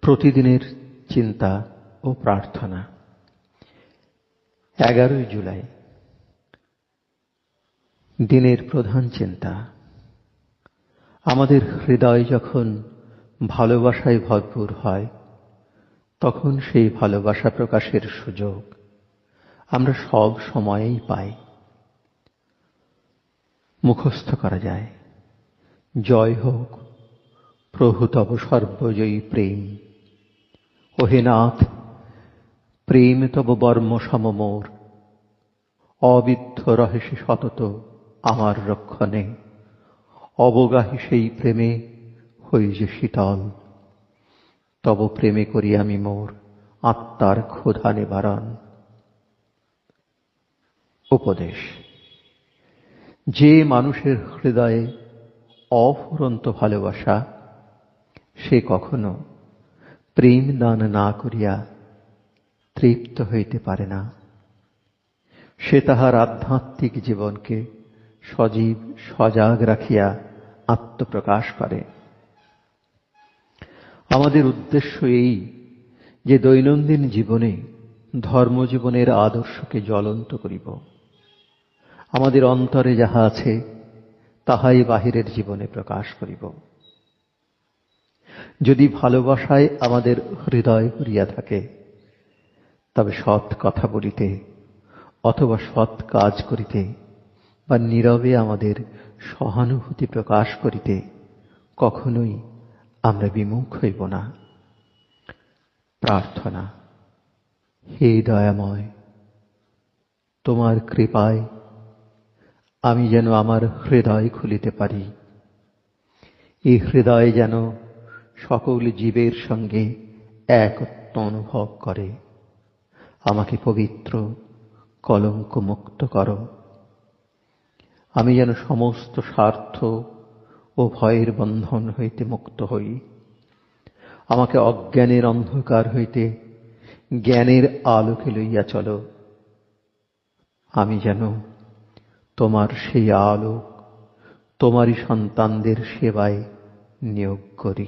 প্রতিদিনের চিন্তা ও প্রার্থনা। 11 জুলাই। দিনের প্রধান চিন্তা। আমাদের হৃদয় যখন ভালোবাসায় ভরপুর হয়, তখন সেই ভালোবাসা প্রকাশের সুযোগ আমরা সব সময়েই পাই। মুখস্থ করা যায়, জয় হোক প্রভু তব সর্বজয়ী প্রেম। ওহে নাথ, প্রেম তব বর্ম সম মোর, অবিদ্ধ রহে সে সতত আমার রক্ষণে। অবগাহি সেই প্রেমে হই যে শীতল, তব প্রেমে করি আমি মোর আত্মার ক্ষুধা নিবারণ। উপদেশ। যে মানুষের হৃদয়ে অফুরন্ত ভালোবাসা, সে কখনো প্রেম দান না করিয়া তৃপ্ত হইতে পারে না। সে তাহার আধ্যাত্মিক জীবনকে সজীব সজাগ রাখিয়া আত্মপ্রকাশ করে। আমাদের উদ্দেশ্য এই যে দৈনন্দিন জীবনে ধর্মজীবনের আদর্শকে জ্বলন্ত করিব। আমাদের অন্তরে যাহা আছে তাহাই বাহিরের জীবনে প্রকাশ করিব। যদি ভালোবাসায় আমাদের হৃদয় ভরিয়া থাকে, তবে সৎ কথা বলিতে অথবা সৎ কাজ করিতে বা নীরবে আমাদের সহানুভূতি প্রকাশ করিতে কখনোই আমরা বিমুখ হইব না। প্রার্থনা। হে দয়াময়, তোমার কৃপায় আমি যেন আমার হৃদয় খুলিতে পারি। এই হৃদয় যেন সকল জীবের সঙ্গে একত্ব অনুভব করে। আমাকে পবিত্র কলঙ্ক মুক্ত করো। আমি যেন সমস্ত স্বার্থ ও ভয়ের বন্ধন হইতে মুক্ত হই। আমাকে অজ্ঞানের অন্ধকার হইতে জ্ঞানের আলোকে লইয়া চলো। আমি যেন তোমার সেই আলো তোমারই সন্তানদের সেবায় নিয়োগ করি।